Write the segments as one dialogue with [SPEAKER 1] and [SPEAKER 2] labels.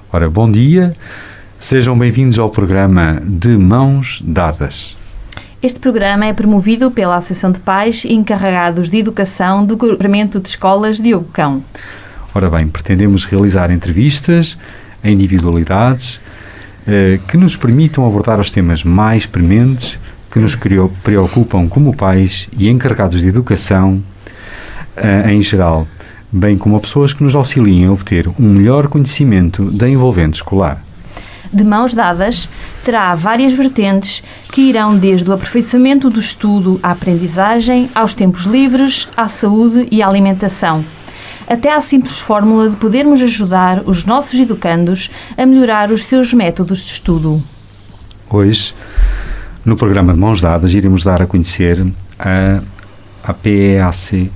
[SPEAKER 1] Ora, bom dia, sejam bem-vindos ao programa De Mãos Dadas.
[SPEAKER 2] Este programa é promovido pela Associação de Pais Encarregados de Educação do Agrupamento de Escolas Diogo Cão.
[SPEAKER 1] Ora bem, pretendemos realizar entrevistas a individualidades que nos permitam abordar os temas mais prementes que nos preocupam como pais e encarregados de educação em geral, bem como a pessoas que nos auxiliem a obter um melhor conhecimento da envolvente escolar.
[SPEAKER 2] De Mãos Dadas terá várias vertentes que irão desde o aperfeiçoamento do estudo à aprendizagem, aos tempos livres, à saúde e à alimentação, até à simples fórmula de podermos ajudar os nossos educandos a melhorar os seus métodos de estudo.
[SPEAKER 1] Hoje, no programa de Mãos Dadas, iremos dar a conhecer a PEACDC,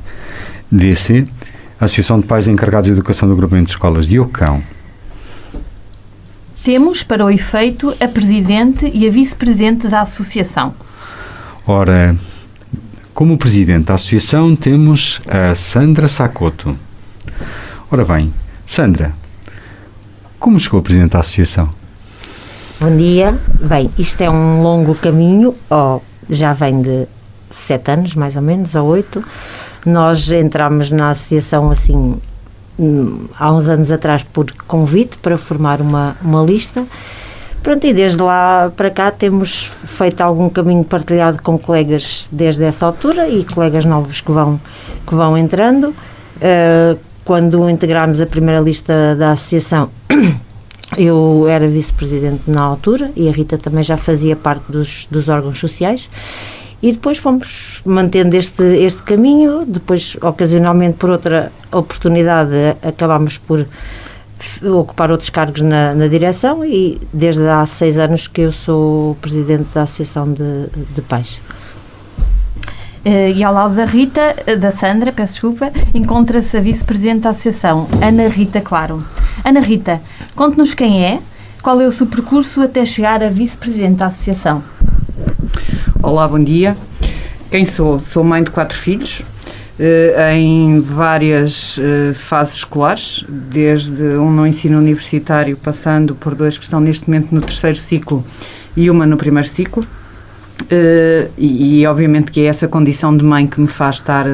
[SPEAKER 1] Associação de Pais Encarregados de Educação do Agrupamento de Escolas Diogo Cão.
[SPEAKER 2] Temos, para o efeito, a Presidente e a Vice-Presidente da Associação.
[SPEAKER 1] Ora, como Presidente da Associação temos a Sandra Sacoto. Ora bem, Sandra, como chegou a Presidente da Associação?
[SPEAKER 3] Bom dia. Bem, isto é um longo caminho, já vem de 7 anos, mais ou menos, ou 8. Nós entramos na associação assim há uns anos atrás por convite para formar uma lista. Pronto, e desde lá para cá temos feito algum caminho partilhado com colegas desde essa altura e colegas novos que vão entrando. Quando integramos a primeira lista da associação, eu era vice-presidente na altura e a Rita também já fazia parte dos órgãos sociais. E depois fomos mantendo este caminho, depois, ocasionalmente, por outra oportunidade, acabámos por ocupar outros cargos na direção e desde há 6 anos que eu sou presidente da Associação de Pais.
[SPEAKER 2] E ao lado da Sandra, peço desculpa, encontra-se a vice-presidente da Associação, Ana Rita Claro. Ana Rita, conte-nos quem é, qual é o seu percurso até chegar a vice-presidente da Associação.
[SPEAKER 4] Olá, bom dia. Quem sou? Sou mãe de 4 filhos, em várias fases escolares, desde um no ensino universitário, passando por 2 que estão neste momento no 3º ciclo e uma no 1º ciclo. E obviamente que é essa condição de mãe que me faz estar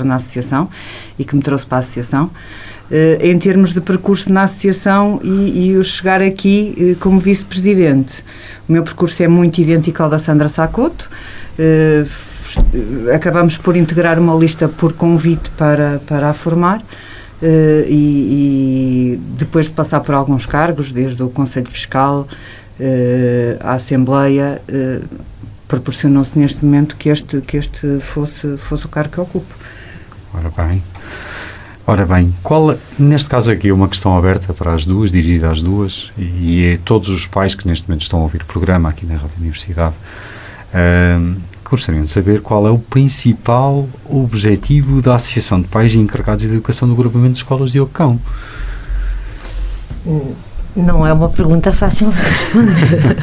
[SPEAKER 4] na associação e que me trouxe para a associação. Em termos de percurso na associação e o chegar aqui como vice-presidente, o meu percurso é muito idêntico ao da Sandra Sacoto. Acabamos por integrar uma lista por convite para a formar e depois de passar por alguns cargos, desde o Conselho Fiscal à Assembleia, proporcionou-se neste momento que este fosse o cargo que eu ocupo.
[SPEAKER 1] Ora bem, neste caso aqui é uma questão aberta para as duas, dirigida às duas, e a todos os pais que neste momento estão a ouvir o programa aqui na Rádio Universidade, gostariam de saber qual é o principal objetivo da Associação de Pais Encarregados de Educação do Agrupamento de Escolas Diogo Cão.
[SPEAKER 3] Não é uma pergunta fácil de responder.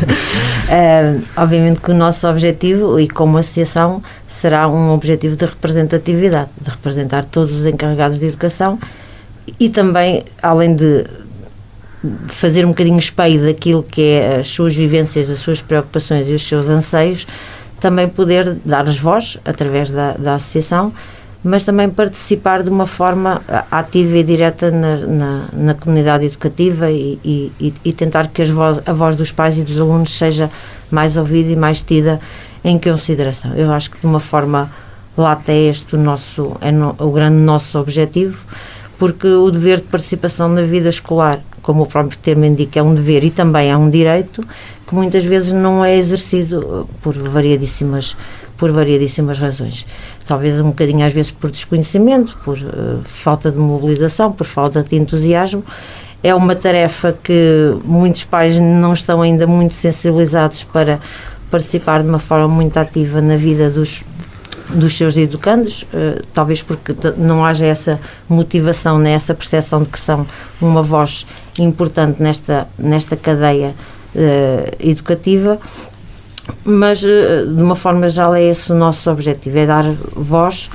[SPEAKER 3] Obviamente que o nosso objetivo, e como associação, será um objetivo de representatividade, de representar todos os encarregados de educação e também, além de fazer um bocadinho espelho daquilo que é as suas vivências, as suas preocupações e os seus anseios, também poder dar-lhes voz através da associação, mas também participar de uma forma ativa e direta na comunidade educativa e tentar que a voz dos pais e dos alunos seja mais ouvida e mais tida em consideração. Eu acho que de uma forma lata é este o grande nosso objetivo, porque o dever de participação na vida escolar, como o próprio termo indica, é um dever e também é um direito que muitas vezes não é exercido por variadíssimas razões. Talvez um bocadinho às vezes por desconhecimento, por falta de mobilização, por falta de entusiasmo. É uma tarefa que muitos pais não estão ainda muito sensibilizados para participar de uma forma muito ativa na vida dos seus educandos, talvez porque não haja essa motivação, nem essa percepção de que são uma voz importante nesta cadeia educativa, mas de uma forma geral é esse o nosso objetivo, é dar voz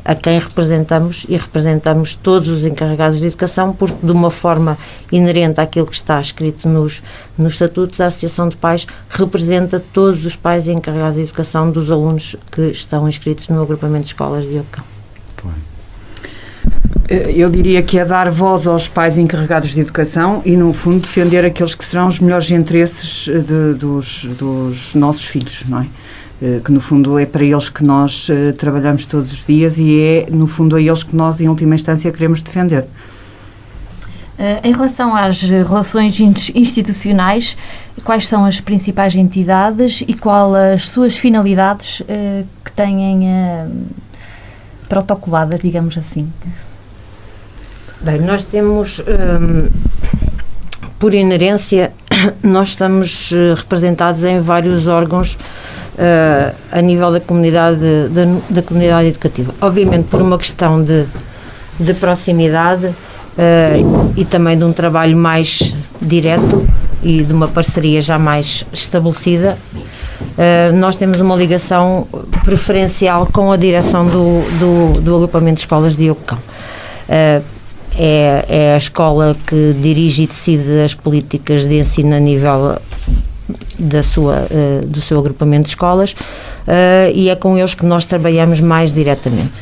[SPEAKER 3] a quem representamos, e representamos todos os encarregados de educação, porque de uma forma inerente àquilo que está escrito nos estatutos, a Associação de Pais representa todos os pais e encarregados de educação dos alunos que estão inscritos no agrupamento de escolas de Diogo Cão.
[SPEAKER 4] Eu diria que é dar voz aos pais encarregados de educação e, no fundo, defender aqueles que serão os melhores interesses dos nossos filhos, não é? Que, no fundo, é para eles que nós trabalhamos todos os dias e é, no fundo, a eles que nós, em última instância, queremos defender.
[SPEAKER 2] Em relação às relações institucionais, quais são as principais entidades e qual as suas finalidades que têm protocoladas, digamos assim?
[SPEAKER 3] Bem, nós temos, por inerência, nós estamos representados em vários órgãos a nível da comunidade educativa. Obviamente, por uma questão de proximidade e também de um trabalho mais direto e de uma parceria já mais estabelecida, nós temos uma ligação preferencial com a direção do agrupamento de escolas de Diogo Cão. É a escola que dirige e decide as políticas de ensino a nível do seu agrupamento de escolas, e é com eles que nós trabalhamos mais diretamente.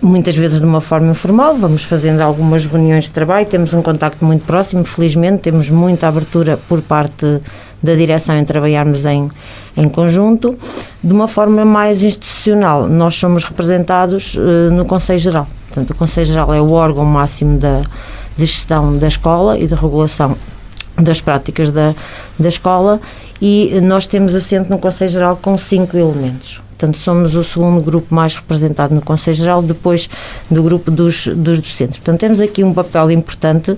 [SPEAKER 3] Muitas vezes de uma forma informal, vamos fazendo algumas reuniões de trabalho, temos um contacto muito próximo, felizmente, temos muita abertura por parte da direção em trabalharmos em conjunto. De uma forma mais institucional, nós somos representados no Conselho Geral. Portanto, o Conselho Geral é o órgão máximo de gestão da escola e de regulação das práticas da escola, e nós temos assento no Conselho Geral com 5 elementos. Portanto, somos o segundo grupo mais representado no Conselho Geral, depois do grupo dos docentes. Portanto, temos aqui um papel importante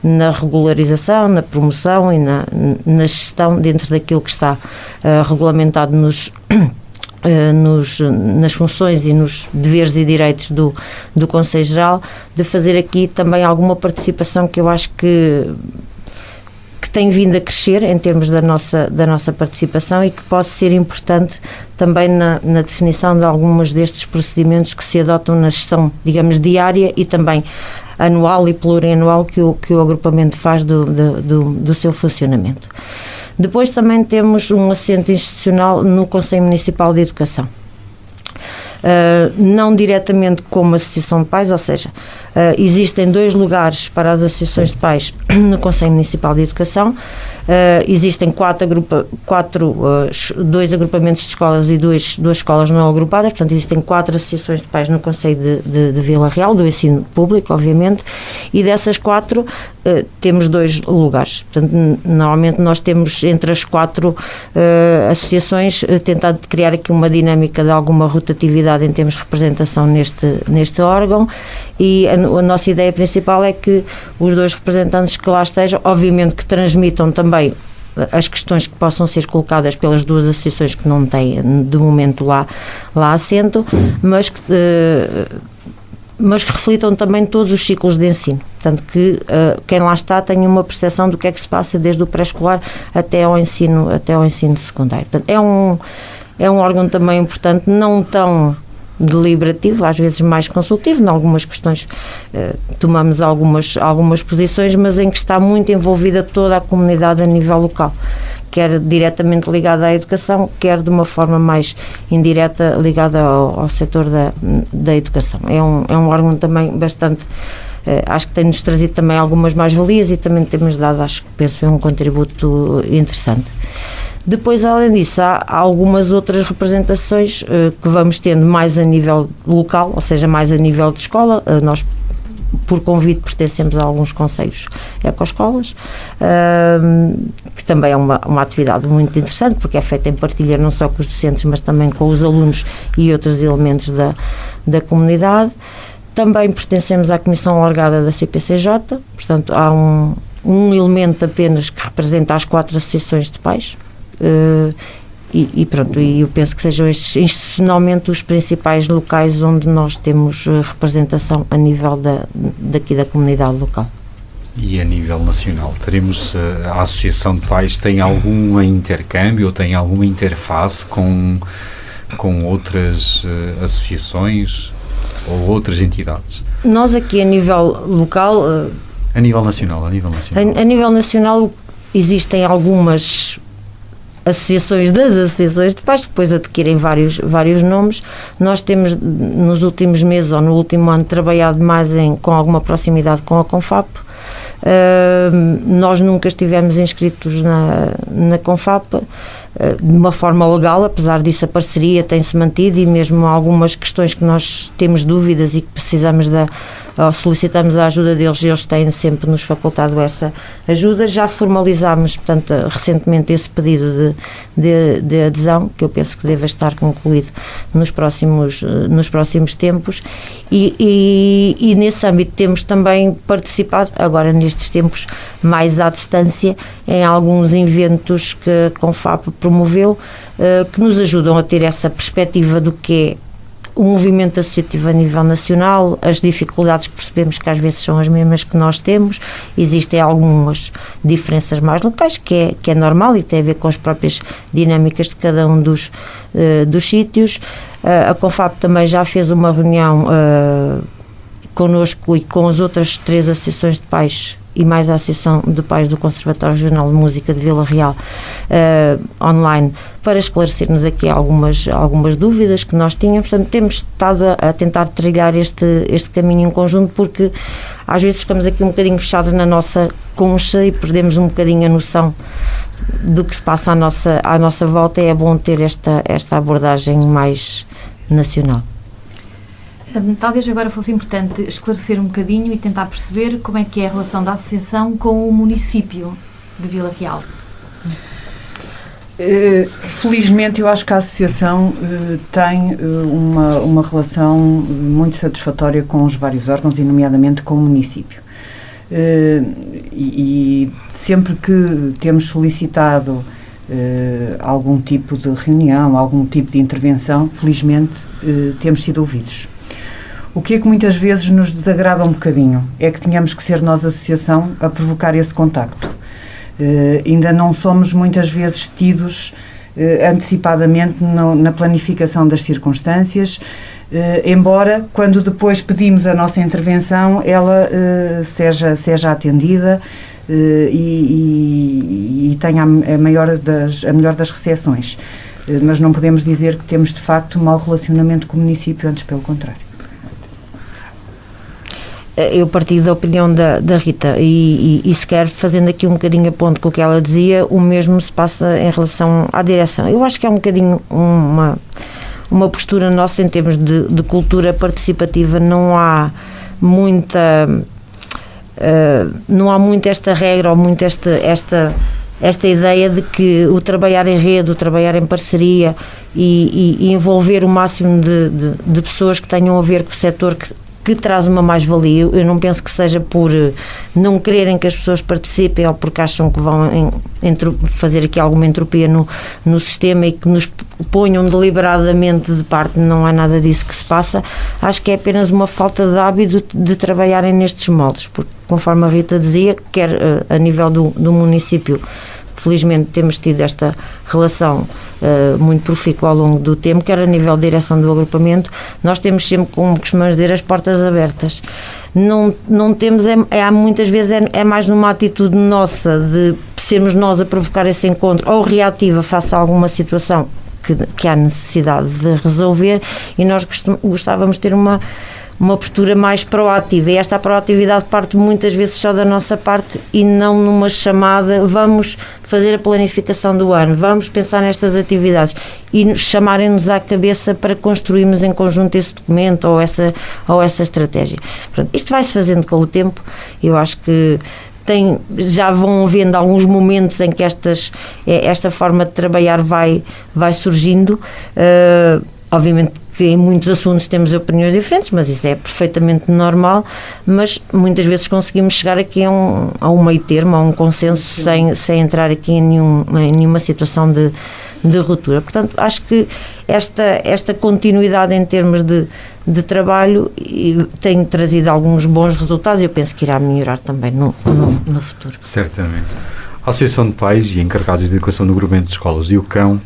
[SPEAKER 3] na regularização, na promoção e na gestão dentro daquilo que está regulamentado nas funções e nos deveres e direitos do Conselho Geral, de fazer aqui também alguma participação que eu acho que tem vindo a crescer em termos da nossa participação, e que pode ser importante também na definição de alguns destes procedimentos que se adotam na gestão, digamos, diária e também anual e plurianual que o agrupamento faz do seu funcionamento. Depois também temos um assento institucional no Conselho Municipal de Educação. Não diretamente como associação de pais, ou seja, existem 2 lugares para as associações de pais no Conselho Municipal de Educação, existem 2 agrupamentos de escolas e 2 escolas não agrupadas, portanto existem 4 associações de pais no Conselho de Vila Real, do ensino público, obviamente, e dessas 4 temos 2 lugares. Portanto, normalmente nós temos entre as 4 associações tentado criar aqui uma dinâmica de alguma rotatividade em termos de representação neste órgão, e a nossa ideia principal é que os 2 representantes que lá estejam, obviamente que transmitam também as questões que possam ser colocadas pelas 2 associações que não têm de momento lá assento, mas que reflitam também todos os ciclos de ensino. Portanto, que quem lá está tenha uma percepção do que é que se passa desde o pré-escolar até ao ensino secundário. Portanto, é um órgão também importante, não tão deliberativo, às vezes mais consultivo, em algumas questões tomamos algumas posições, mas em que está muito envolvida toda a comunidade a nível local, quer diretamente ligada à educação, quer de uma forma mais indireta ligada ao setor da educação. É um órgão também bastante, acho que tem-nos trazido também algumas mais-valias, e também temos dado, penso, um contributo interessante. Depois, além disso, há algumas outras representações que vamos tendo mais a nível local, ou seja, mais a nível de escola. Nós, por convite, pertencemos a alguns conselhos ecoescolas, que também é uma atividade muito interessante, porque é feita em partilha não só com os docentes, mas também com os alunos e outros elementos da comunidade. Também pertencemos à Comissão Alargada da CPCJ, portanto, há um elemento apenas que representa as 4 associações de pais. E pronto, e eu penso que sejam estes institucionalmente os principais locais onde nós temos representação a nível daqui da comunidade local.
[SPEAKER 1] E a nível nacional, teremos a Associação de Pais tem algum intercâmbio ou tem alguma interface com com outras associações ou outras entidades?
[SPEAKER 3] Nós aqui a nível local...
[SPEAKER 1] A nível nacional.
[SPEAKER 3] A nível nacional existem algumas associações das associações de pais, que depois adquirem vários nomes. Nós temos, nos últimos meses ou no último ano, trabalhado mais com alguma proximidade com a Confap. Nós nunca estivemos inscritos na Confap de uma forma legal, apesar disso a parceria tem-se mantido, e mesmo algumas questões que nós temos dúvidas e que precisamos solicitamos a ajuda deles, eles têm sempre nos facultado essa ajuda. Já formalizámos, portanto, recentemente esse pedido de adesão, que eu penso que deve estar concluído nos próximos tempos, e nesse âmbito temos também participado, agora nestes tempos mais à distância, em alguns eventos que a Confap promoveu, que nos ajudam a ter essa perspectiva do que é o movimento associativo a nível nacional, as dificuldades que percebemos que às vezes são as mesmas que nós temos, existem algumas diferenças mais locais, que é normal e tem a ver com as próprias dinâmicas de cada um dos sítios. A Confap também já fez uma reunião connosco e com as outras 3 associações de pais e mais a Associação de Pais do Conservatório Regional de Música de Vila Real online, para esclarecer-nos aqui algumas dúvidas que nós tínhamos. Portanto, temos estado a tentar trilhar este caminho em conjunto, porque às vezes ficamos aqui um bocadinho fechados na nossa concha e perdemos um bocadinho a noção do que se passa à nossa volta, e é bom ter esta abordagem mais nacional.
[SPEAKER 2] Talvez agora fosse importante esclarecer um bocadinho e tentar perceber como é que é a relação da associação com o município de Vila Real.
[SPEAKER 4] Felizmente, eu acho que a associação tem uma relação muito satisfatória com os vários órgãos, e nomeadamente com o município. E sempre que temos solicitado algum tipo de reunião, algum tipo de intervenção, felizmente temos sido ouvidos. O que é que muitas vezes nos desagrada um bocadinho é que tenhamos que ser nós, a associação, a provocar esse contacto. Ainda não somos muitas vezes tidos antecipadamente na planificação das circunstâncias, embora quando depois pedimos a nossa intervenção ela seja atendida e tenha a melhor das recepções. Mas não podemos dizer que temos de facto um mau relacionamento com o município, antes pelo contrário.
[SPEAKER 3] Eu partilho da opinião da Rita e sequer fazendo aqui um bocadinho a ponto com o que ela dizia, o mesmo se passa em relação à direção. Eu acho que é um bocadinho uma postura nossa em termos de cultura participativa. Não há muito esta regra ou muito esta ideia de que o trabalhar em rede, o trabalhar em parceria e envolver o máximo de pessoas que tenham a ver com o setor que traz uma mais-valia. Eu não penso que seja por não quererem que as pessoas participem ou porque acham que vão fazer aqui alguma entropia no sistema e que nos ponham deliberadamente de parte. Não há nada disso que se passa. Acho que é apenas uma falta de hábito de trabalharem nestes moldes, porque, conforme a Rita dizia, quer a nível do município, felizmente temos tido esta relação muito profícua ao longo do tempo, quer a nível de direção do agrupamento, nós temos sempre, como costumamos dizer, as portas abertas. Não temos, muitas vezes é mais numa atitude nossa de sermos nós a provocar esse encontro, ou reativa face a alguma situação que há necessidade de resolver, e nós gostávamos de ter uma postura mais proativa, e esta proatividade parte muitas vezes só da nossa parte e não numa chamada, vamos fazer a planificação do ano, vamos pensar nestas atividades, e chamarem-nos à cabeça para construirmos em conjunto esse documento ou essa estratégia. Portanto, isto vai-se fazendo com o tempo. Eu acho que já vão havendo alguns momentos em que esta forma de trabalhar vai surgindo. Obviamente que em muitos assuntos temos opiniões diferentes, mas isso é perfeitamente normal, mas muitas vezes conseguimos chegar aqui a um meio termo, a um consenso, sem entrar aqui em nenhuma situação de ruptura. Portanto, acho que esta continuidade em termos de trabalho tem trazido alguns bons resultados, e eu penso que irá melhorar também no futuro.
[SPEAKER 1] Certamente. A Associação de Pais e Encarregados de Educação do Agrupamento de Escolas de Ucão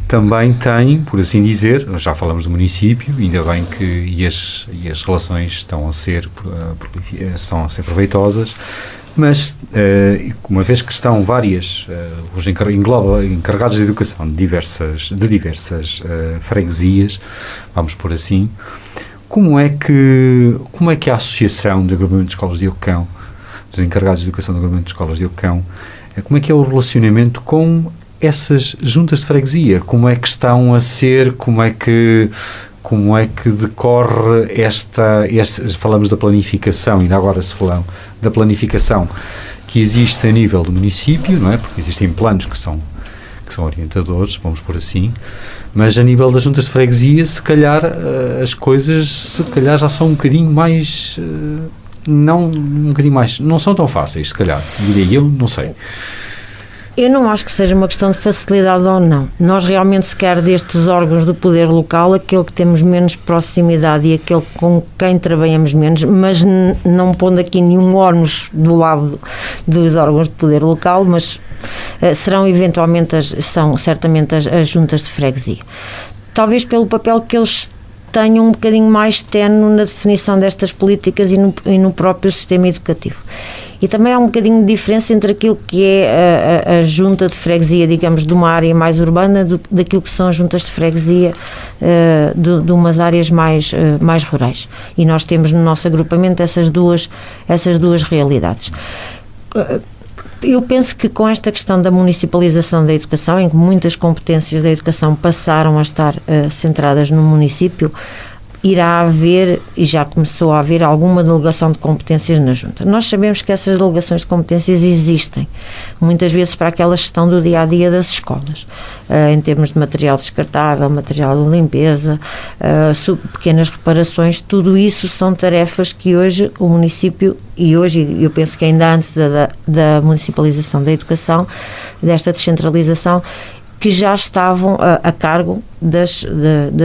[SPEAKER 1] também tem, por assim dizer, já falamos do município, ainda bem que e as relações estão a ser proveitosas, mas uma vez que estão várias, os encarregados de educação de diversas freguesias, vamos por assim, como é que a Associação de Agrupamento de Escolas de Ocão, dos encarregados de educação do Agrupamento de Escolas de Ocão, como é que é o relacionamento com essas juntas de freguesia? Como é que estão a ser, como é que decorre falamos da planificação, ainda agora se falou da planificação que existe a nível do município, não é? Porque existem planos que são orientadores, vamos por assim, mas a nível das juntas de freguesia, se calhar as coisas já são um bocadinho mais, não são tão fáceis, se calhar, diria eu, não sei.
[SPEAKER 3] Eu não acho que seja uma questão de facilidade ou não. Nós realmente, sequer destes órgãos do poder local, aquele que temos menos proximidade e aquele com quem trabalhamos menos, mas não pondo aqui nenhum ónus do lado dos órgãos de poder local, mas serão eventualmente, são certamente as juntas de freguesia. Talvez pelo papel que eles tenham um bocadinho mais ténue na definição destas políticas e no próprio sistema educativo. E também há um bocadinho de diferença entre aquilo que é a junta de freguesia, digamos, de uma área mais urbana, daquilo que são as juntas de freguesia de umas áreas mais rurais. E nós temos no nosso agrupamento essas duas realidades. Eu penso que com esta questão da municipalização da educação, em que muitas competências da educação passaram a estar centradas no município, irá haver, e já começou a haver, alguma delegação de competências na Junta. Nós sabemos que essas delegações de competências existem, muitas vezes para aquela gestão do dia-a-dia das escolas, em termos de material descartável, material de limpeza, pequenas reparações, tudo isso são tarefas que hoje o município, e hoje eu penso que ainda antes da municipalização da educação, desta descentralização, que já estavam a cargo das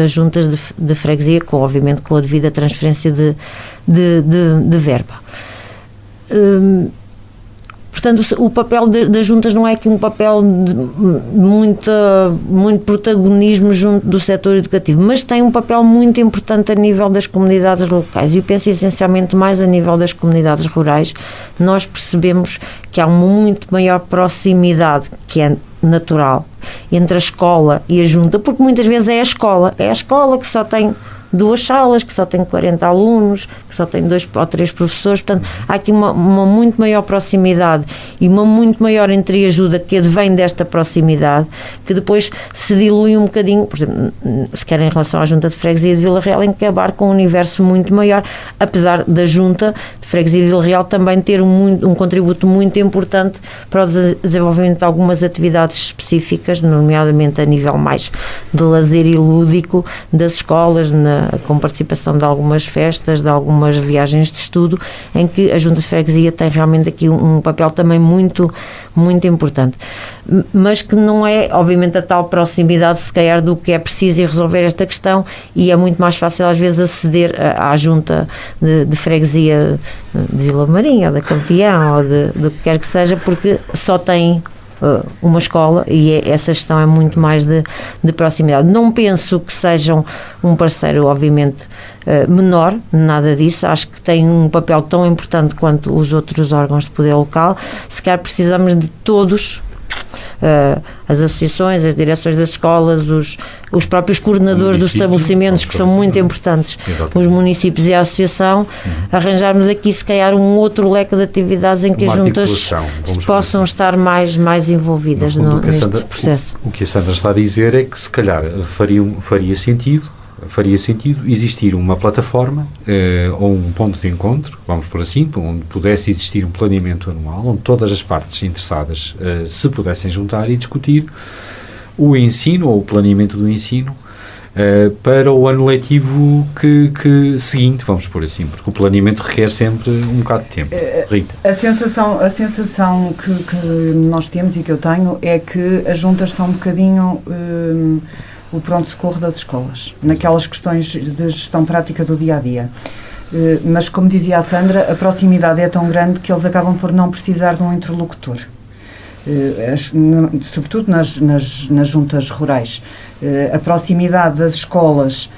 [SPEAKER 3] juntas de freguesia, obviamente com a devida transferência de verba. Portanto, o papel das juntas não é que um papel de muito protagonismo junto do setor educativo, mas tem um papel muito importante a nível das comunidades locais. E eu penso essencialmente mais a nível das comunidades rurais. Nós percebemos que há uma muito maior proximidade, que é natural, entre a escola e a junta, porque muitas vezes é a escola que só tem 2 salas, que só tem 40 alunos, que só tem 2 ou 3 professores, portanto há aqui uma muito maior proximidade e uma muito maior entreajuda que advém desta proximidade, que depois se dilui um bocadinho, por exemplo, se quer em relação à Junta de Freguesia de Vila Real, em que abarca um universo muito maior, apesar da Junta de Freguesia de Vila Real também ter um contributo muito importante para o desenvolvimento de algumas atividades específicas, nomeadamente a nível mais de lazer e lúdico das escolas, com participação de algumas festas, de algumas viagens de estudo, em que a Junta de Freguesia tem realmente aqui um papel também muito, muito importante. Mas que não é, obviamente, a tal proximidade, se calhar, do que é preciso e resolver esta questão, e é muito mais fácil, às vezes, aceder à Junta de Freguesia de Vila Marinha, ou da Campeão, ou do que quer que seja, porque só tem uma escola e essa gestão é muito mais de proximidade. Não penso que sejam um parceiro, obviamente, menor, nada disso. Acho que tem um papel tão importante quanto os outros órgãos de poder local. Se calhar precisamos de todos, as associações, as direções das escolas, os próprios coordenadores dos estabelecimentos, que são muito importantes, os municípios e a associação, arranjarmos aqui se calhar um outro leque de atividades em que as juntas possam estar mais envolvidas neste processo.
[SPEAKER 1] O que a Sandra está a dizer é que se calhar faria sentido existir uma plataforma ou um ponto de encontro, vamos por assim, onde pudesse existir um planeamento anual, onde todas as partes interessadas se pudessem juntar e discutir o ensino ou o planeamento do ensino para o ano letivo seguinte, vamos por assim, porque o planeamento requer sempre um bocado de tempo. Rita.
[SPEAKER 4] A sensação que nós temos e que eu tenho é que as juntas são um bocadinho o pronto-socorro das escolas, naquelas questões de gestão prática do dia-a-dia. Mas, como dizia a Sandra, a proximidade é tão grande que eles acabam por não precisar de um interlocutor. sobretudo nas juntas rurais. A proximidade das escolas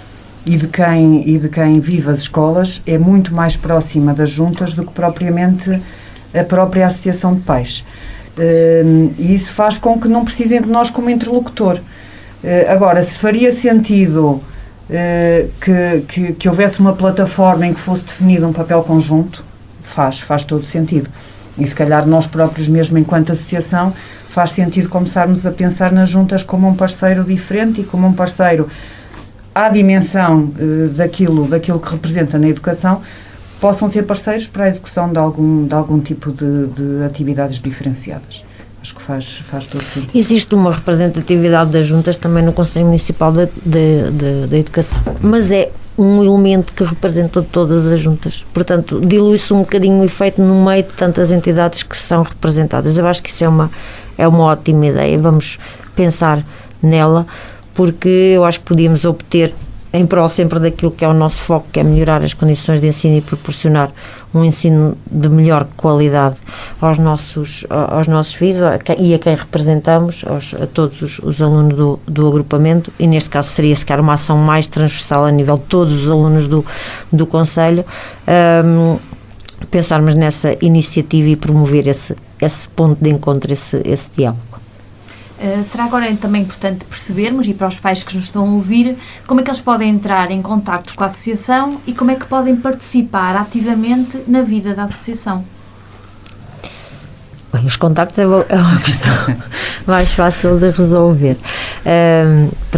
[SPEAKER 4] e de quem vive as escolas é muito mais próxima das juntas do que propriamente a própria associação de pais. E isso faz com que não precisem de nós como interlocutor. Agora, se faria sentido que houvesse uma plataforma em que fosse definido um papel conjunto, faz todo sentido. E se calhar nós próprios, mesmo enquanto associação, faz sentido começarmos a pensar nas juntas como um parceiro diferente e como um parceiro à dimensão daquilo que representa na educação, possam ser parceiros para a execução de algum tipo de atividades diferenciadas. Acho que faz todo sentido.
[SPEAKER 3] Existe uma representatividade das juntas também no Conselho Municipal da Educação, mas é um elemento que representa todas as juntas. Portanto, dilui-se um bocadinho o efeito no meio de tantas entidades que são representadas. Eu acho que isso é uma ótima ideia. Vamos pensar nela, porque eu acho que podíamos obter, em prol sempre daquilo que é o nosso foco, que é melhorar as condições de ensino e proporcionar um ensino de melhor qualidade aos nossos filhos e a quem representamos, a todos os alunos do agrupamento, e neste caso seria sequer uma ação mais transversal a nível de todos os alunos do Conselho, pensarmos nessa iniciativa e promover esse ponto de encontro, esse diálogo.
[SPEAKER 2] Será agora também importante percebermos, e para os pais que nos estão a ouvir, como é que eles podem entrar em contacto com a associação e como é que podem participar ativamente na vida da associação?
[SPEAKER 3] Bem, os contactos é uma questão mais fácil de resolver.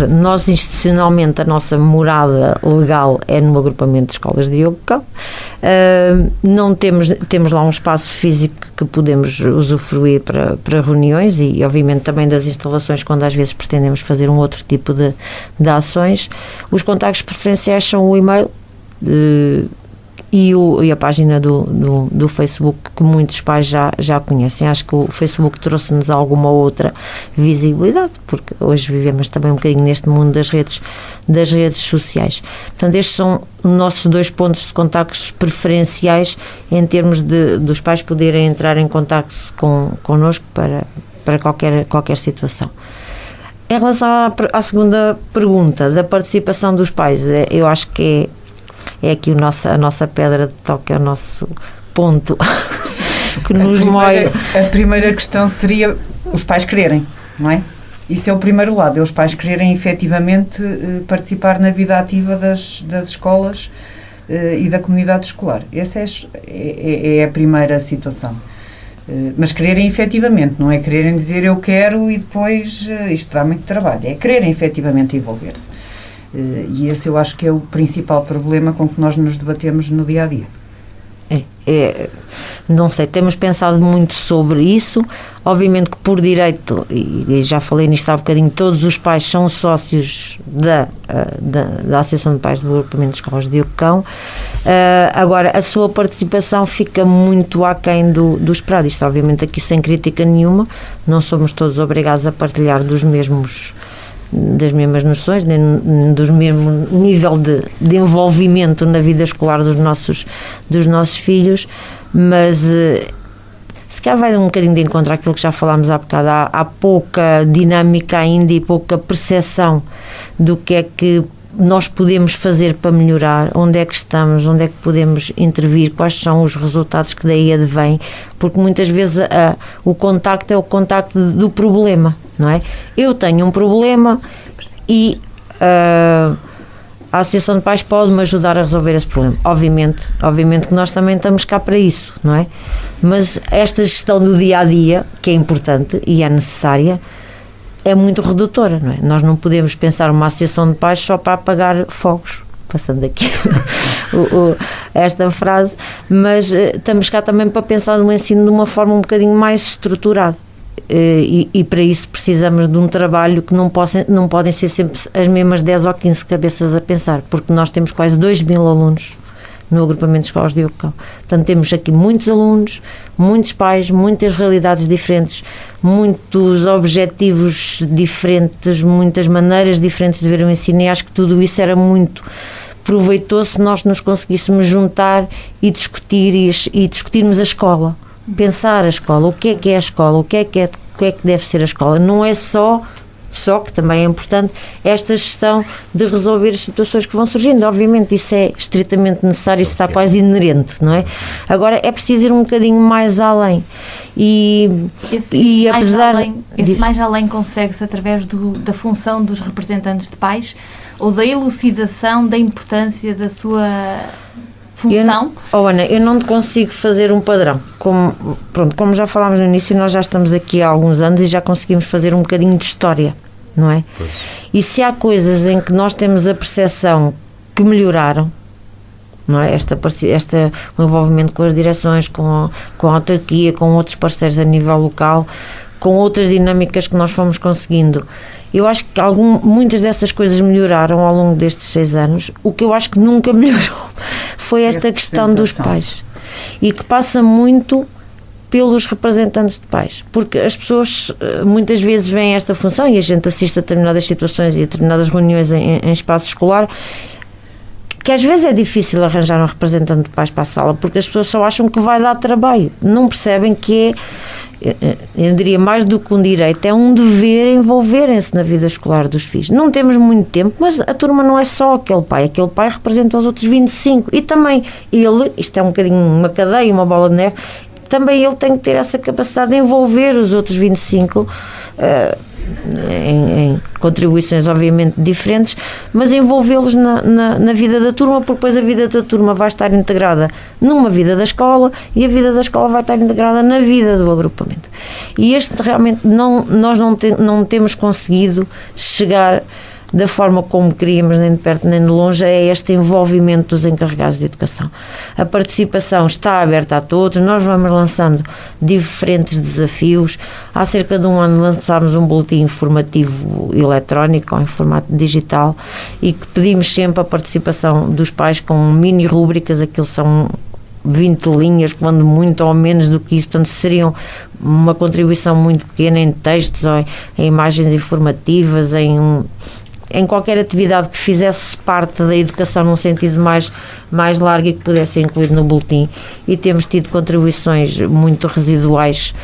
[SPEAKER 3] Nós, institucionalmente, a nossa morada legal é no agrupamento de escolas de Diogo Cão. Não temos lá um espaço físico que podemos usufruir para reuniões e, obviamente, também das instalações quando às vezes pretendemos fazer um outro tipo de ações. Os contactos preferenciais são o e-mail e a página do Facebook, que muitos pais já conhecem. Acho que o Facebook trouxe-nos alguma outra visibilidade, porque hoje vivemos também um bocadinho neste mundo das redes sociais. Portanto, estes são os nossos 2 pontos de contactos preferenciais em termos dos pais poderem entrar em contacto connosco para qualquer situação. Em relação à segunda pergunta, da participação dos pais, eu acho que é aqui a nossa pedra de toque, é o nosso ponto que nos mói.
[SPEAKER 4] A primeira questão seria os pais quererem, não é? Isso é o primeiro lado, é os pais quererem efetivamente participar na vida ativa das escolas e da comunidade escolar. Essa é a primeira situação. Mas quererem efetivamente, não é quererem dizer eu quero e depois isto dá muito trabalho, é quererem efetivamente envolver-se. E esse eu acho que é o principal problema com que nós nos debatemos no dia-a-dia.
[SPEAKER 3] Não sei, temos pensado muito sobre isso. Obviamente que por direito, e já falei nisto há bocadinho, todos os pais são sócios da Associação de Pais do Agrupamento de Escolas de Diogo Cão. Agora, a sua participação fica muito aquém do esperado. Isto, obviamente, aqui sem crítica nenhuma, não somos todos obrigados a partilhar das mesmas noções, nem do mesmo nível de envolvimento na vida escolar dos nossos filhos, mas se calhar vai um bocadinho de encontro àquilo que já falámos há bocado. Há pouca dinâmica ainda e pouca percepção do que é que nós podemos fazer para melhorar, onde é que estamos, onde é que podemos intervir, quais são os resultados que daí advêm, porque muitas vezes o contacto é o contacto do problema, não é? Eu tenho um problema e a Associação de Pais pode-me ajudar a resolver esse problema. Obviamente que nós também estamos cá para isso, não é? Mas esta gestão do dia-a-dia, que é importante e é necessária, é muito redutora, não é? Nós não podemos pensar uma associação de pais só para apagar fogos, passando aqui esta frase, mas estamos cá também para pensar no ensino de uma forma um bocadinho mais estruturada. E para isso precisamos de um trabalho que não podem ser sempre as mesmas 10 ou 15 cabeças a pensar, porque nós temos quase 2.000 alunos no agrupamento de escolas de Diogo Cão. Portanto, temos aqui muitos alunos, muitos pais, muitas realidades diferentes, muitos objetivos diferentes, muitas maneiras diferentes de ver o ensino, e acho que tudo isso era muito proveitoso se nós nos conseguíssemos juntar e discutir e discutirmos a escola, pensar a escola, o que é a escola, o que é que é que deve ser a escola. Não é só que também é importante, esta gestão de resolver as situações que vão surgindo. Obviamente isso é estritamente necessário, isso está quase inerente, não é? Agora é preciso ir um bocadinho mais além. E apesar...
[SPEAKER 2] Esse mais além consegue-se através da função dos representantes de pais ou da elucidação da importância da sua função?
[SPEAKER 3] Ana, eu não te consigo fazer um padrão. Como já falámos no início, nós já estamos aqui há alguns anos e já conseguimos fazer um bocadinho de história, não é? Pois. E se há coisas em que nós temos a percepção que melhoraram, não é? O envolvimento com as direções, com a autarquia, com outros parceiros a nível local, com outras dinâmicas que nós fomos conseguindo. Eu acho que muitas dessas coisas melhoraram ao longo destes 6 anos. O que eu acho que nunca melhorou foi esta questão dos pais. E que passa muito pelos representantes de pais, porque as pessoas muitas vezes veem esta função, e a gente assiste a determinadas situações e a determinadas reuniões em espaço escolar, que às vezes é difícil arranjar um representante de pais para a sala, porque as pessoas só acham que vai dar trabalho, não percebem que eu diria mais do que um direito, é um dever envolverem-se na vida escolar dos filhos. Não temos muito tempo, mas a turma não é só aquele pai representa os outros 25, e também ele, isto é um bocadinho uma cadeia, uma bola de neve, também ele tem que ter essa capacidade de envolver os outros 25 em contribuições obviamente diferentes, mas envolvê-los na vida da turma, porque depois a vida da turma vai estar integrada numa vida da escola e a vida da escola vai estar integrada na vida do agrupamento. E realmente nós não temos conseguido chegar da forma como queríamos, nem de perto nem de longe, é este envolvimento dos encarregados de educação. A participação está aberta a todos, nós vamos lançando diferentes desafios. Há cerca de um ano lançámos um boletim informativo eletrónico, ou em formato digital, e que pedimos sempre a participação dos pais com mini rúbricas, aquilo são 20 linhas, quando muito ou menos do que isso, portanto seriam uma contribuição muito pequena em textos ou em imagens informativas, em qualquer atividade que fizesse parte da educação num sentido mais largo e que pudesse ser incluído no boletim. E temos tido contribuições muito residuais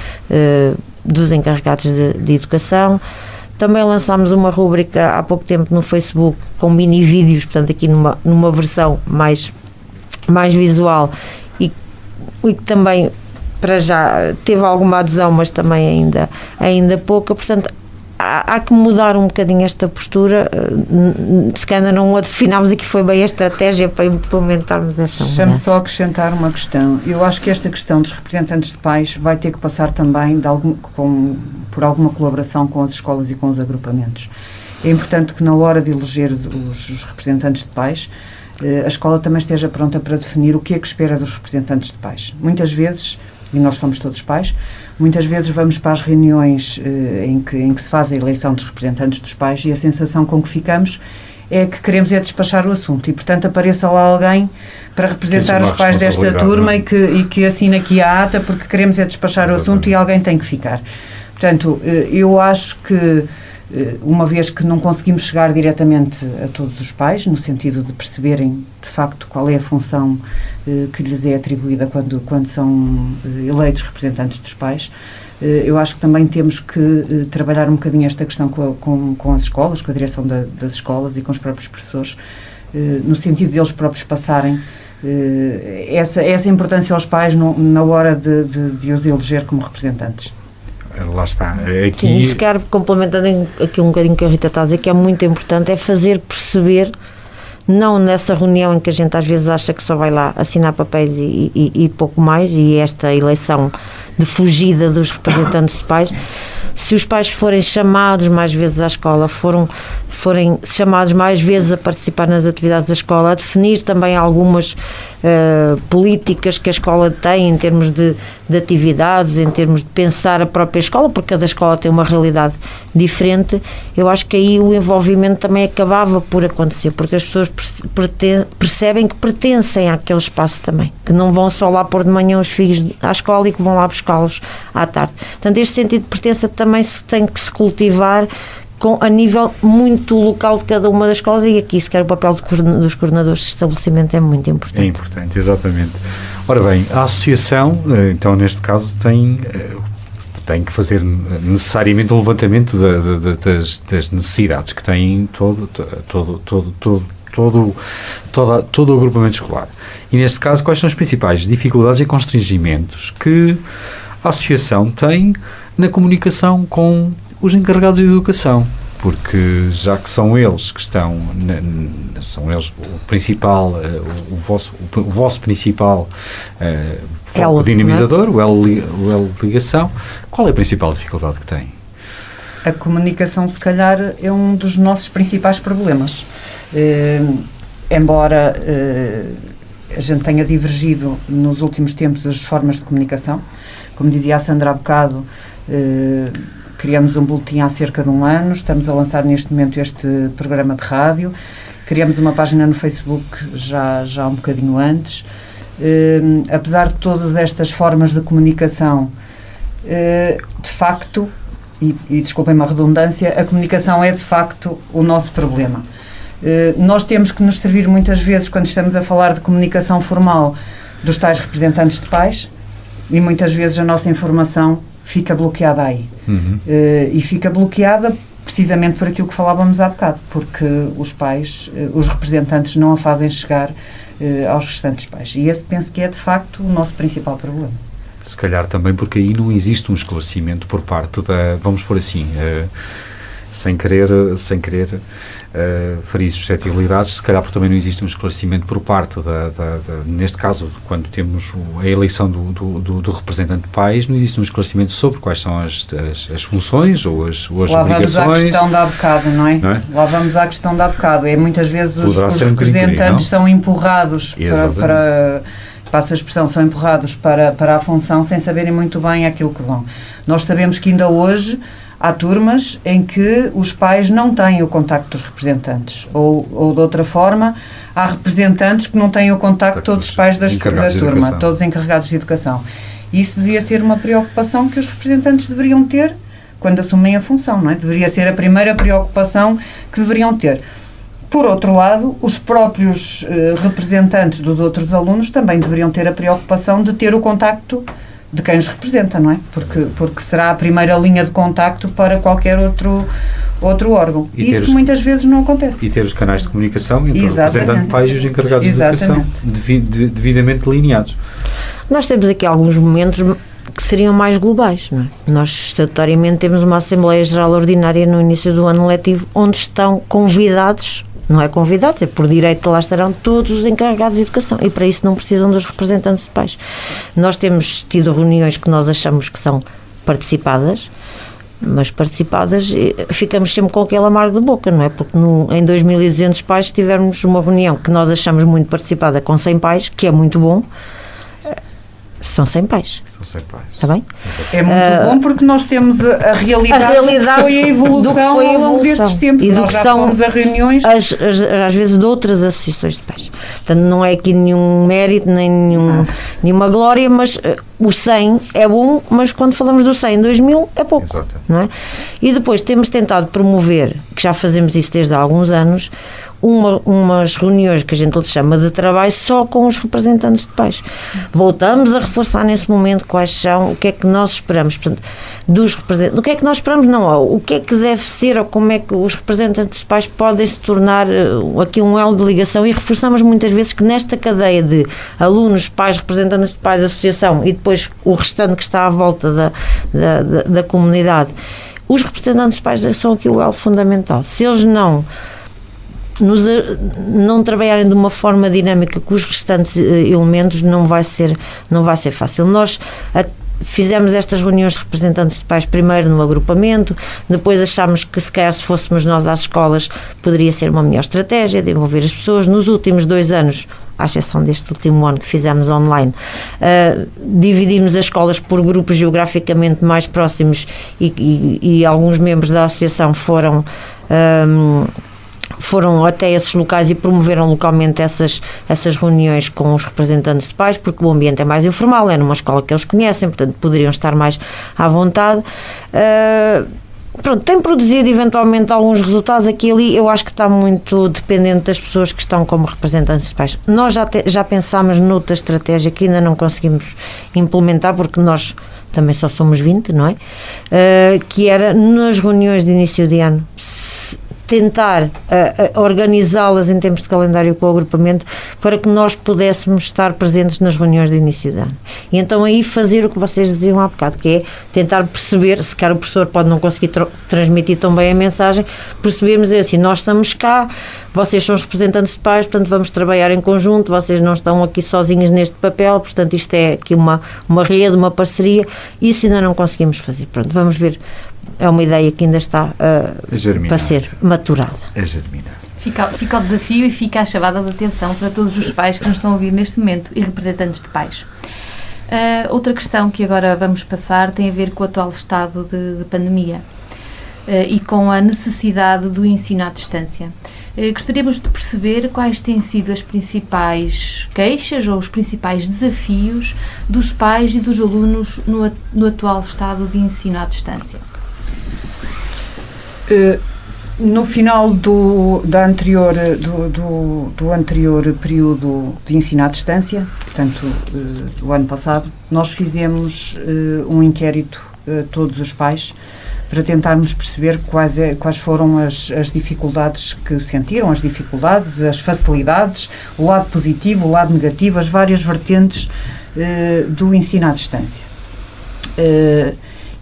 [SPEAKER 3] dos encarregados de educação. Também lançámos uma rúbrica há pouco tempo no Facebook com mini vídeos, portanto aqui numa versão mais visual, e que também para já teve alguma adesão, mas também ainda pouca. Portanto, há que mudar um bocadinho esta postura. Se calhar não a definámos aqui, foi bem a estratégia para implementarmos essa mudança.
[SPEAKER 4] Deixa-me só acrescentar uma questão. Eu acho que esta questão dos representantes de pais vai ter que passar também por alguma colaboração com as escolas e com os agrupamentos. É importante que na hora de eleger os representantes de pais, a escola também esteja pronta para definir o que é que espera dos representantes de pais. Muitas vezes, e nós somos todos pais, muitas vezes vamos para as reuniões em que se faz a eleição dos representantes dos pais e a sensação com que ficamos é que queremos despachar o assunto e, portanto, apareça lá alguém para representar os pais desta turma e que assine aqui a ata porque queremos despachar o assunto e alguém tem que ficar. Portanto, eu acho que uma vez que não conseguimos chegar diretamente a todos os pais, no sentido de perceberem de facto qual é a função que lhes é atribuída quando são eleitos representantes dos pais, eu acho que também temos que trabalhar um bocadinho esta questão com as escolas, com a direção das escolas e com os próprios professores, no sentido de eles próprios passarem essa importância aos pais na hora de os eleger como representantes.
[SPEAKER 1] Lá está. Aqui...
[SPEAKER 3] Sim, e se quer, complementando aquilo um bocadinho que a Rita está a dizer, que é muito importante, é fazer perceber, não nessa reunião em que a gente às vezes acha que só vai lá assinar papéis e pouco mais, e esta eleição de fugida dos representantes de pais, se os pais forem chamados mais vezes à escola, forem chamados mais vezes a participar nas atividades da escola, a definir também algumas políticas que a escola tem em termos de atividades, em termos de pensar a própria escola, porque cada escola tem uma realidade diferente, eu acho que aí o envolvimento também acabava por acontecer, porque as pessoas percebem que pertencem àquele espaço também, que não vão só lá pôr de manhã os filhos à escola e que vão lá buscá-los à tarde. Portanto, este sentido de pertença também tem que se cultivar a nível muito local de cada uma das escolas, e aqui sequer o papel dos coordenadores de estabelecimento é muito importante.
[SPEAKER 1] É importante, exatamente. Ora bem, a associação, então neste caso tem que fazer necessariamente um levantamento das necessidades que tem todo o agrupamento escolar. E neste caso, quais são as principais dificuldades e constrangimentos que a associação tem na comunicação com os encarregados de educação? Porque já que são eles que estão, são eles o principal, o vosso principal foco dinamizador, o elo de ligação, qual é a principal dificuldade que tem?
[SPEAKER 4] A comunicação, se calhar, é um dos nossos principais problemas. Embora a gente tenha divergido nos últimos tempos as formas de comunicação, como dizia a Sandra há bocado, criamos um boletim há cerca de um ano, estamos a lançar neste momento este programa de rádio, criamos uma página no Facebook já um bocadinho antes. Apesar de todas estas formas de comunicação, de facto, e desculpem-me a redundância, a comunicação é de facto o nosso problema. Nós temos que nos servir muitas vezes, quando estamos a falar de comunicação formal, dos tais representantes de pais, e muitas vezes a nossa informação fica bloqueada aí. E fica bloqueada precisamente por aquilo que falávamos há bocado, porque os pais, os representantes não a fazem chegar aos restantes pais. E esse penso que é de facto o nosso principal problema.
[SPEAKER 1] Se calhar também porque aí não existe um esclarecimento por parte da, vamos pôr assim, sem querer ferir suscetibilidades, se calhar porque também não existe um esclarecimento por parte neste caso, quando temos a eleição do representante de pais, não existe um esclarecimento sobre quais são as funções ou as
[SPEAKER 4] Lá
[SPEAKER 1] obrigações.
[SPEAKER 4] Lá vamos à questão da bocado, não é? Lá vamos à questão da bocado. Muitas vezes os representantes são empurrados para passa a expressão, são empurrados para a função sem saberem muito bem aquilo que vão. Nós sabemos que ainda hoje há turmas em que os pais não têm o contacto dos representantes, ou de outra forma, há representantes que não têm o contacto de todos os pais da turma, todos os encarregados de educação. E isso devia ser uma preocupação que os representantes deveriam ter quando assumem a função, não é? Deveria ser a primeira preocupação que deveriam ter. Por outro lado, os próprios representantes dos outros alunos também deveriam ter a preocupação de ter o contacto de quem os representa, não é? Porque será a primeira linha de contacto para qualquer outro órgão. E isso muitas vezes não acontece.
[SPEAKER 1] E ter os canais de comunicação entre o representante de pais e os encarregados de educação devidamente delineados.
[SPEAKER 3] Nós temos aqui alguns momentos que seriam mais globais, não é? Nós, estatutoriamente, temos uma Assembleia Geral Ordinária no início do ano letivo, onde estão convidados, não é convidados, é por direito, lá estarão todos os encarregados de educação, e para isso não precisam dos representantes de pais. Nós temos tido reuniões que nós achamos que são participadas, mas participadas ficamos sempre com aquele amargo de boca, não é? Porque em 2.200 pais tivemos uma reunião que nós achamos muito participada com 100 pais, que é muito bom. São 100 pais.
[SPEAKER 1] São 100 pais.
[SPEAKER 3] Está bem?
[SPEAKER 4] É muito bom porque nós temos a realidade do que foi a evolução ao longo destes tempos.
[SPEAKER 3] E
[SPEAKER 4] nós já fomos a reuniões.
[SPEAKER 3] Às vezes de outras associações de pais. Portanto, não é aqui nenhum mérito, nem nenhuma glória, mas o 100 é bom, mas quando falamos do 100 em 2000 é pouco.
[SPEAKER 1] Exato.
[SPEAKER 3] Não é? E depois temos tentado promover, que já fazemos isso desde há alguns anos, umas reuniões que a gente lhe chama de trabalho só com os representantes de pais. Voltamos a reforçar nesse momento quais são, o que é que nós esperamos, portanto, dos representantes, o que é que nós esperamos não, o que é que deve ser ou como é que os representantes de pais podem se tornar aqui um elo de ligação, e reforçamos muitas vezes que nesta cadeia de alunos, pais, representantes de pais, associação e depois o restante que está à volta da comunidade, os representantes de pais são aqui o elo fundamental. Se eles não trabalharem de uma forma dinâmica com os restantes elementos, não vai ser fácil. Nós fizemos estas reuniões de representantes de pais primeiro no agrupamento, depois achámos que se calhar se fôssemos nós às escolas poderia ser uma melhor estratégia de envolver as pessoas. Nos últimos 2 anos, à exceção deste último ano que fizemos online, dividimos as escolas por grupos geograficamente mais próximos e alguns membros da associação foram até esses locais e promoveram localmente essas reuniões com os representantes de pais, porque o ambiente é mais informal, é numa escola que eles conhecem, portanto poderiam estar mais à vontade. Pronto, tem produzido eventualmente alguns resultados aqui e ali. Eu acho que está muito dependente das pessoas que estão como representantes de pais. Nós já pensámos noutra estratégia que ainda não conseguimos implementar, porque nós também só somos 20, não é? Que era, nas reuniões de início de ano, tentar organizá-las em termos de calendário com o agrupamento para que nós pudéssemos estar presentes nas reuniões de início de ano. E então aí fazer o que vocês diziam há bocado, que é tentar perceber, se calhar o professor pode não conseguir transmitir tão bem a mensagem, percebermos assim, nós estamos cá, vocês são os representantes de pais, portanto vamos trabalhar em conjunto, vocês não estão aqui sozinhos neste papel, portanto isto é aqui uma rede, uma parceria, isso ainda não conseguimos fazer. Pronto, vamos ver. É uma ideia que ainda está para ser maturada.
[SPEAKER 1] A germinar.
[SPEAKER 2] Fica o desafio e fica a chamada de atenção para todos os pais que nos estão a ouvir neste momento e representantes de pais. Outra questão que agora vamos passar tem a ver com o atual estado de pandemia e com a necessidade do ensino à distância. Gostaríamos de perceber quais têm sido as principais queixas ou os principais desafios dos pais e dos alunos no atual estado de ensino à distância.
[SPEAKER 4] No final do anterior período de ensino à distância, portanto, do ano passado, nós fizemos um inquérito a todos os pais para tentarmos perceber quais foram as dificuldades que sentiram, as dificuldades, as facilidades, o lado positivo, o lado negativo, as várias vertentes do ensino à distância.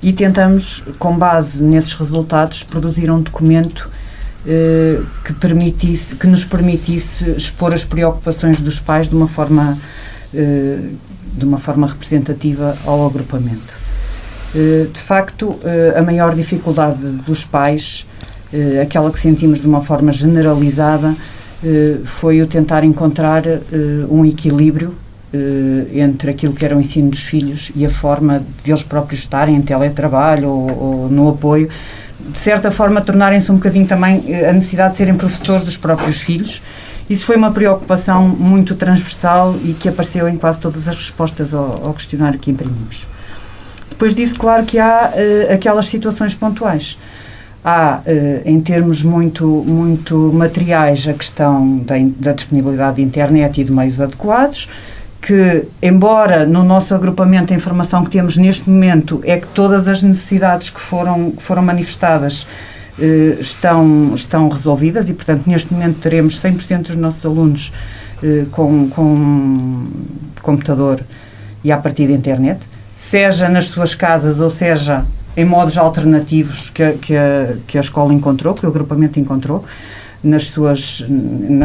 [SPEAKER 4] E tentamos, com base nesses resultados, produzir um documento que nos permitisse expor as preocupações dos pais de uma forma representativa ao agrupamento. De facto, a maior dificuldade dos pais, aquela que sentimos de uma forma generalizada, foi o tentar encontrar um equilíbrio entre aquilo que era o ensino dos filhos e a forma de eles próprios estarem em teletrabalho ou no apoio, de certa forma tornarem-se um bocadinho também a necessidade de serem professores dos próprios filhos. Isso foi uma preocupação muito transversal e que apareceu em quase todas as respostas ao questionário que imprimimos. Depois disso, claro que há aquelas situações pontuais. Há, em termos muito materiais, a questão da disponibilidade de internet e de meios adequados, que, embora no nosso agrupamento a informação que temos neste momento é que todas as necessidades que foram manifestadas estão resolvidas e, portanto, neste momento teremos 100% dos nossos alunos com computador e a partir da internet, seja nas suas casas ou seja em modos alternativos que a escola encontrou, que o agrupamento encontrou, nas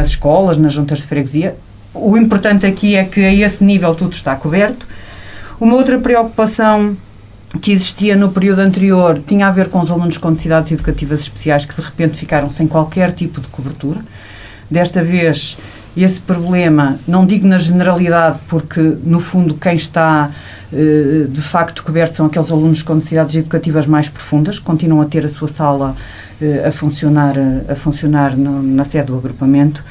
[SPEAKER 4] escolas, nas juntas de freguesia. O importante aqui é que a esse nível tudo está coberto. Uma outra preocupação que existia no período anterior tinha a ver com os alunos com necessidades educativas especiais que de repente ficaram sem qualquer tipo de cobertura. Desta vez, esse problema, não digo na generalidade, porque no fundo quem está de facto coberto são aqueles alunos com necessidades educativas mais profundas, que continuam a ter a sua sala a funcionar na sede do agrupamento.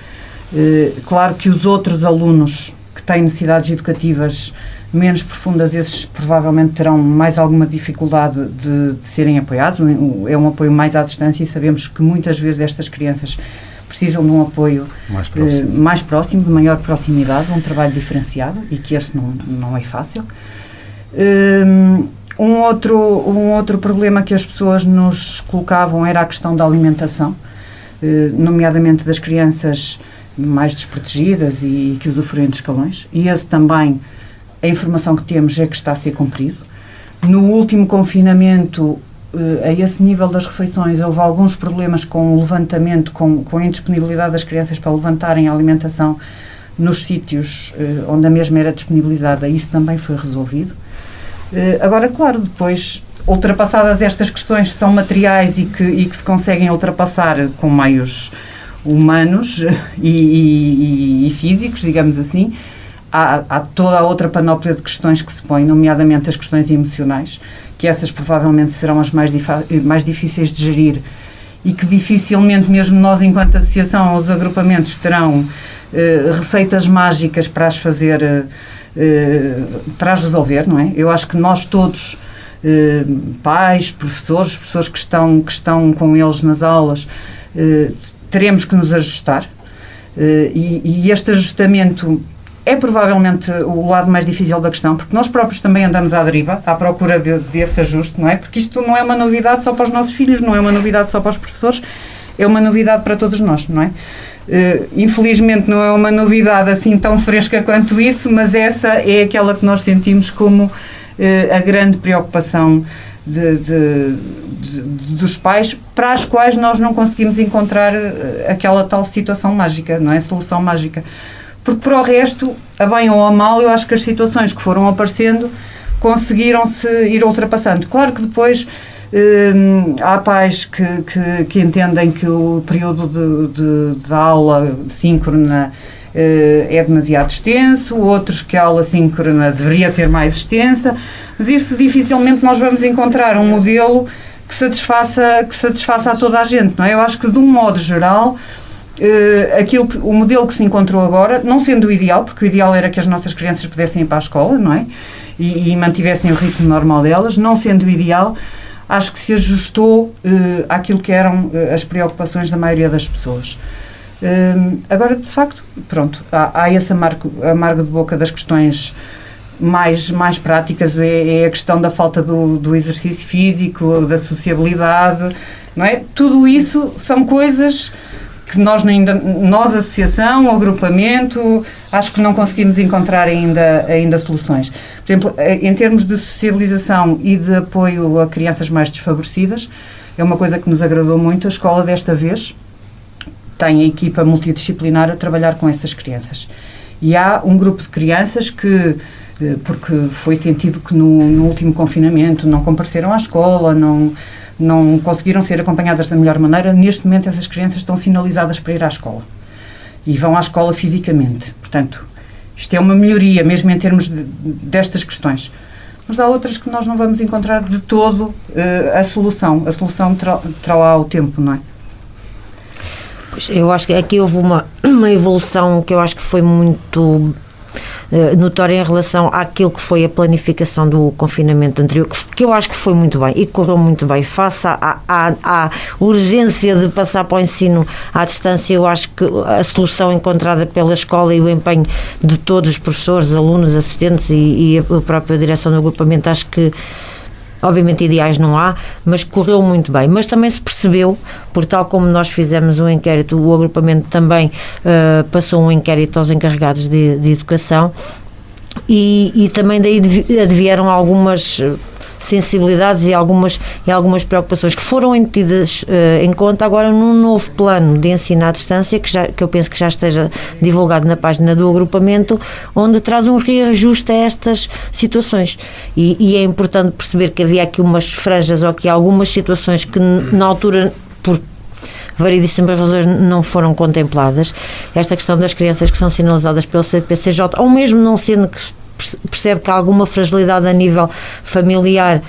[SPEAKER 4] Claro que os outros alunos que têm necessidades educativas menos profundas, esses provavelmente terão mais alguma dificuldade de serem apoiados. É um apoio mais à distância e sabemos que muitas vezes estas crianças precisam de um apoio mais próximo, de maior proximidade, um trabalho diferenciado e que esse não é fácil. Um outro problema que as pessoas nos colocavam era a questão da alimentação, nomeadamente das crianças mais desprotegidas e que usufruem de escalões, e esse também, a informação que temos é que está a ser cumprido. No último confinamento, a esse nível das refeições, houve alguns problemas com o levantamento, com a indisponibilidade das crianças para levantarem a alimentação nos sítios onde a mesma era disponibilizada, isso também foi resolvido. Agora, claro, depois, ultrapassadas estas questões que são materiais e que se conseguem ultrapassar com meios humanos e físicos, digamos assim, há toda a outra panóplia de questões que se põem, nomeadamente as questões emocionais, que essas provavelmente serão as mais difíceis de gerir e que dificilmente, mesmo nós enquanto associação, os agrupamentos terão receitas mágicas para as fazer, para as resolver, não é? Eu acho que nós todos, pais, professores que estão com eles nas aulas, teremos que nos ajustar, e este ajustamento é provavelmente o lado mais difícil da questão, porque nós próprios também andamos à deriva, à procura desse ajuste, não é? Porque isto não é uma novidade só para os nossos filhos, não é uma novidade só para os professores, é uma novidade para todos nós, não é? Infelizmente não é uma novidade assim tão fresca quanto isso, mas essa é aquela que nós sentimos como a grande preocupação dos pais, para as quais nós não conseguimos encontrar aquela tal situação mágica, não é? Solução mágica. Porque para o resto, a bem ou a mal, eu acho que as situações que foram aparecendo conseguiram-se ir ultrapassando. Claro que depois há pais que entendem que o período de aula síncrona é demasiado extenso, outros que a aula síncrona deveria ser mais extensa, mas isso dificilmente nós vamos encontrar um modelo que satisfaça a toda a gente, não é? Eu acho que, de um modo geral, o modelo que se encontrou agora, não sendo o ideal, porque o ideal era que as nossas crianças pudessem ir para a escola, não é? E mantivessem o ritmo normal delas, não sendo o ideal, acho que se ajustou àquilo que eram as preocupações da maioria das pessoas. Agora, de facto, pronto, há esse amargo de boca das questões mais práticas, é a questão da falta do exercício físico, da sociabilidade, não é? Tudo isso são coisas que nós, associação, agrupamento, acho que não conseguimos encontrar ainda soluções. Por exemplo, em termos de sociabilização e de apoio a crianças mais desfavorecidas, é uma coisa que nos agradou muito. A escola, desta vez, tem a equipa multidisciplinar a trabalhar com essas crianças. E há um grupo de crianças que, porque foi sentido que no último confinamento não compareceram à escola, não conseguiram ser acompanhadas da melhor maneira, neste momento essas crianças estão sinalizadas para ir à escola. E vão à escola fisicamente. Portanto, isto é uma melhoria, mesmo em termos destas questões. Mas há outras que nós não vamos encontrar de todo a solução. A solução terá lá o tempo, não é?
[SPEAKER 3] Pois, eu acho que aqui houve uma evolução que eu acho que foi muito notória em relação àquilo que foi a planificação do confinamento anterior, que eu acho que foi muito bem e correu muito bem. Face à urgência de passar para o ensino à distância, eu acho que a solução encontrada pela escola e o empenho de todos os professores, alunos, assistentes e a própria direção do agrupamento, acho que obviamente ideais não há, mas correu muito bem. Mas também se percebeu, por tal como nós fizemos um inquérito, o agrupamento também passou um inquérito aos encarregados de educação e também daí advieram algumas sensibilidades e algumas preocupações que foram tidas em conta agora num novo plano de ensino à distância que eu penso que já esteja divulgado na página do agrupamento, onde traz um reajuste a estas situações e é importante perceber que havia aqui umas franjas ou aqui algumas situações que na altura, por variedíssimas razões, não foram contempladas. Esta questão das crianças que são sinalizadas pelo CPCJ, ou mesmo não sendo, que percebe que há alguma fragilidade a nível familiar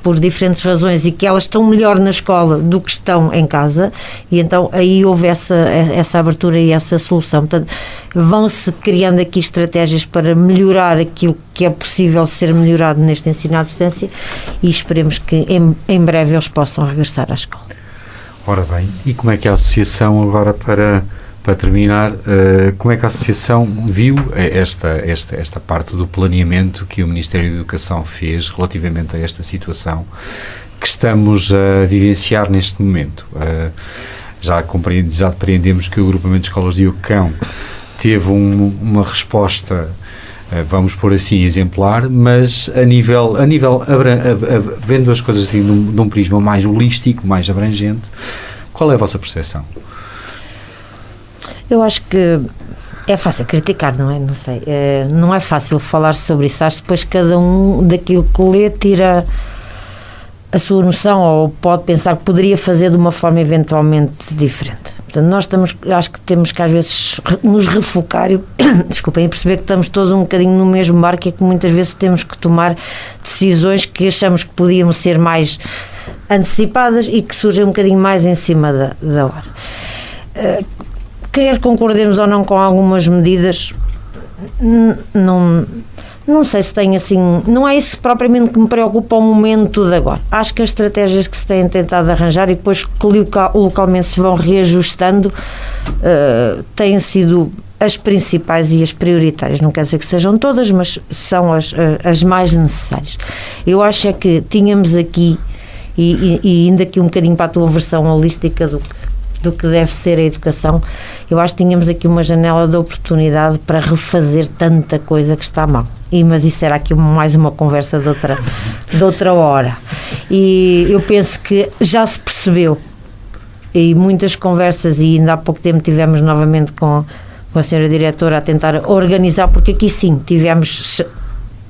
[SPEAKER 3] por diferentes razões e que elas estão melhor na escola do que estão em casa, e então aí houve essa abertura e essa solução. Portanto, vão-se criando aqui estratégias para melhorar aquilo que é possível ser melhorado neste ensino à distância e esperemos que em breve eles possam regressar à escola.
[SPEAKER 1] Ora bem, e como é que a associação, agora para terminar, como é que a associação viu esta parte do planeamento que o Ministério da Educação fez relativamente a esta situação que estamos a vivenciar neste momento? Já depreendemos que o agrupamento de escolas de Ocão teve uma resposta, vamos pôr assim, exemplar, mas a nível vendo as coisas assim, num prisma mais holístico, mais abrangente, qual é a vossa percepção?
[SPEAKER 3] Eu acho que é fácil criticar, não é? Não sei. Não é fácil falar sobre isso. Acho que depois cada um daquilo que lê tira a sua noção ou pode pensar que poderia fazer de uma forma eventualmente diferente. Portanto, acho que temos que às vezes nos refocar e perceber que estamos todos um bocadinho no mesmo barco e que muitas vezes temos que tomar decisões que achamos que podíamos ser mais antecipadas e que surgem um bocadinho mais em cima da hora. Quer concordemos ou não com algumas medidas, não sei se tem assim, não é isso propriamente que me preocupa o momento de agora. Acho que as estratégias que se têm tentado arranjar e depois que localmente se vão reajustando têm sido as principais e as prioritárias, não quer dizer que sejam todas, mas são as mais necessárias. Eu acho é que tínhamos aqui, e indo aqui um bocadinho para a tua versão holística do que deve ser a educação, eu acho que tínhamos aqui uma janela de oportunidade para refazer tanta coisa que está mal. Mas isso era aqui mais uma conversa de outra hora. E eu penso que já se percebeu, e muitas conversas, e ainda há pouco tempo tivemos novamente com a senhora diretora a tentar organizar, porque aqui sim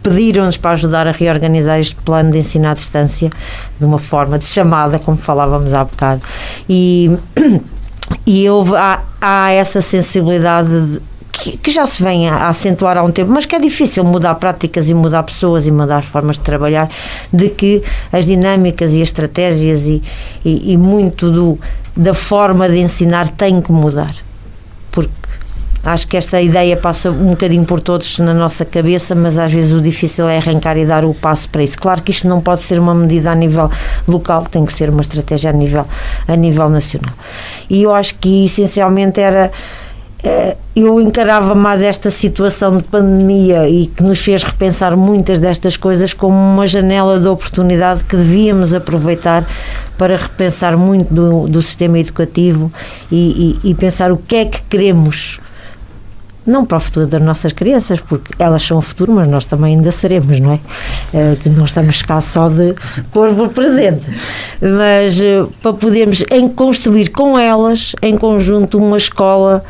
[SPEAKER 3] pediram-nos para ajudar a reorganizar este plano de ensino à distância de uma forma de chamada, como falávamos há bocado, e há essa sensibilidade que já se vem a acentuar há um tempo, mas que é difícil mudar práticas e mudar pessoas e mudar formas de trabalhar, de que as dinâmicas e as estratégias e muito da forma de ensinar tem que mudar, porque acho que esta ideia passa um bocadinho por todos na nossa cabeça, mas às vezes o difícil é arrancar e dar o passo para isso. Claro que isto não pode ser uma medida a nível local, tem que ser uma estratégia a nível nacional. E eu acho que essencialmente eu encarava mais esta situação de pandemia e que nos fez repensar muitas destas coisas como uma janela de oportunidade que devíamos aproveitar para repensar muito do sistema educativo e pensar o que é que queremos, não para o futuro das nossas crianças, porque elas são o futuro, mas nós também ainda seremos, não é? Que não estamos cá só de corpo presente, mas para podermos construir com elas, em conjunto, uma escola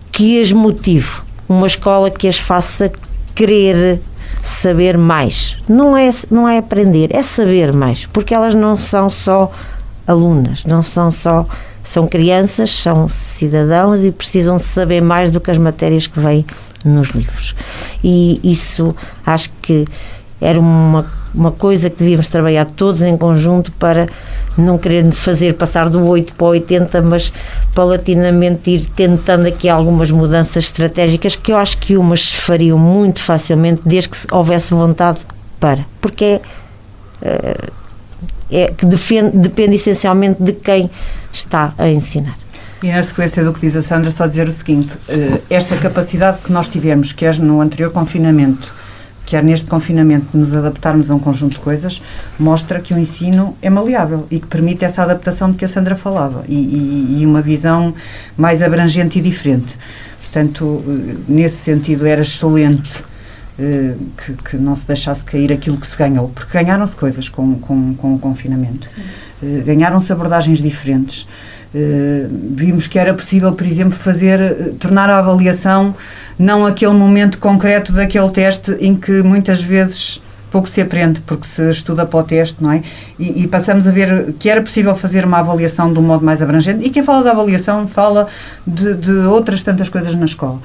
[SPEAKER 3] que as motive, uma escola que as faça querer saber mais. Não é aprender, é saber mais, porque elas não são só alunas, são crianças, são cidadãos e precisam de saber mais do que as matérias que vêm nos livros. E isso acho que era uma coisa que devíamos trabalhar todos em conjunto para não querer fazer passar do 8 para o 80, mas paulatinamente ir tentando aqui algumas mudanças estratégicas que eu acho que umas se fariam muito facilmente desde que houvesse vontade porque que depende essencialmente de quem está a ensinar.
[SPEAKER 4] E na sequência do que diz a Sandra, só dizer o seguinte, esta capacidade que nós tivemos, quer no anterior confinamento, quer neste confinamento, de nos adaptarmos a um conjunto de coisas, mostra que o ensino é maleável e que permite essa adaptação de que a Sandra falava e uma visão mais abrangente e diferente. Portanto, nesse sentido era excelente que não se deixasse cair aquilo que se ganhou, porque ganharam-se coisas com o confinamento. Ganharam-se abordagens diferentes. Vimos que era possível, por exemplo, tornar a avaliação não aquele momento concreto daquele teste em que muitas vezes pouco se aprende, porque se estuda para o teste, não é? E passamos a ver que era possível fazer uma avaliação de um modo mais abrangente, e quem fala de avaliação fala de outras tantas coisas na escola.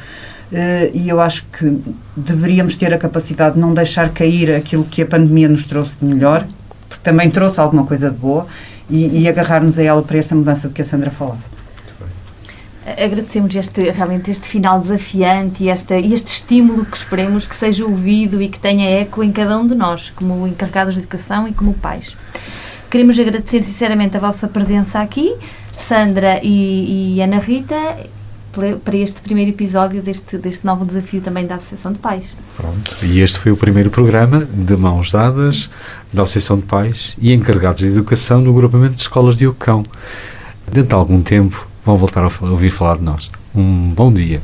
[SPEAKER 4] E eu acho que deveríamos ter a capacidade de não deixar cair aquilo que a pandemia nos trouxe de melhor, porque também trouxe alguma coisa de boa, e agarrar-nos a ela para essa mudança de que a Sandra falava.
[SPEAKER 2] Agradecemos realmente este final desafiante e este estímulo que esperemos que seja ouvido e que tenha eco em cada um de nós, como encarregados de educação e como pais. Queremos agradecer sinceramente a vossa presença aqui, Sandra e Ana Rita, para este primeiro episódio deste novo desafio também da Associação de Pais.
[SPEAKER 1] Pronto, e este foi o primeiro programa de mãos dadas da Associação de Pais e encarregados de educação do agrupamento de escolas de Ocão. Dentro de algum tempo vão voltar a ouvir falar de nós. Um bom dia.